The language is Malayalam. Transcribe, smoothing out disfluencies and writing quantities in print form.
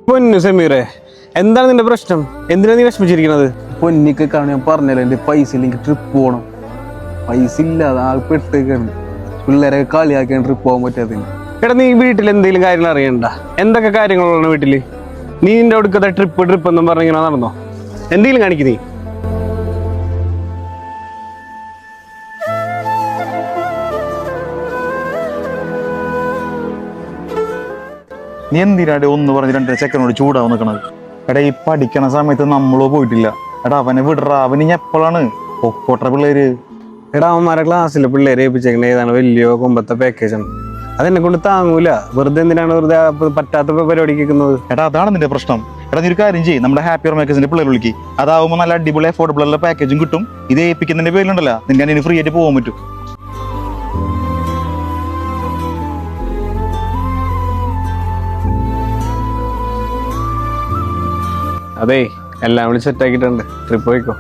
പൊന്നു സമീറെ, എന്താണ് നിന്റെ പ്രശ്നം? എന്തിനാ നീ വിഷമിച്ചിരിക്കുന്നത്? പൊന്നിക്ക് കാണാൻ ഞാൻ പറഞ്ഞല്ലോ, എൻ്റെ പൈസ ഇല്ലെങ്കിൽ ട്രിപ്പ് പോകണം. പൈസ ഇല്ലാതെ ആ പെട്ടേക്കാണ്. പിള്ളേരെ കളിയാക്കിയാണ് ട്രിപ്പ് പോകാൻ പറ്റാത്തതിന്. എടാ, നീ വീട്ടിൽ എന്തെങ്കിലും കാര്യങ്ങൾ അറിയണ്ട? എന്തൊക്കെ കാര്യങ്ങളാണ് വീട്ടില്? നീ നിന്റെ അടുക്കത്തെ ട്രിപ്പ് എന്നും പറഞ്ഞിങ്ങനെ നടന്നോ? എന്തെങ്കിലും കാണിക്ക് നീ. നീ എന്തിനാടെ ഒന്ന് പറഞ്ഞ് രണ്ടര ചെക്കനോട് ചൂടാവും നിൽക്കണത്? എടാ, ഈ പഠിക്കണ സമയത്ത് നമ്മളോ പോയിട്ടില്ല. എടാ, അവനെ വിടറാ. അവന് ഇനി എപ്പോഴാണ് പൊക്കോട്ട പിള്ളേര്? എടാ, അവന്മാരെ ക്ലാസ്സിൽ പിള്ളേരെ ഏൽപ്പിച്ചേക്കണ ഏതാണ് വലിയ കൊമ്പത്തെ പാക്കേജാണ്. അതെന്നെ കൊണ്ട് താങ്ങൂല. വെറുതെ എന്തിനാണ് വെറുതെ പറ്റാത്ത പരിപാടിക്ക് വെക്കുന്നത്? എടാ, അതാണ് നിന്റെ പ്രശ്നം. എടാ, നീ ഒരു കാര്യം ചെയ്യും, നമ്മുടെ ഹാപ്പിയർ മേക്കേഴ്സിന്റെ പിള്ളേർ വിളിക്ക്. അതാവുമ്പോൾ നല്ല അടിപൊളി അഫോർഡബിൾ ഉള്ള പാക്കേജും കിട്ടും. ഇത് ഏൽപ്പിക്കുന്നതിന്റെ പേരിലുണ്ടല്ലോ, നിനക്ക് അതിന് ഫ്രീ ആയിട്ട് പോകാൻ പറ്റും. അതെ, എല്ലാം വിളിച്ച് സെറ്റാക്കിയിട്ടുണ്ട്. ട്രിപ്പ് പോയിക്കോ.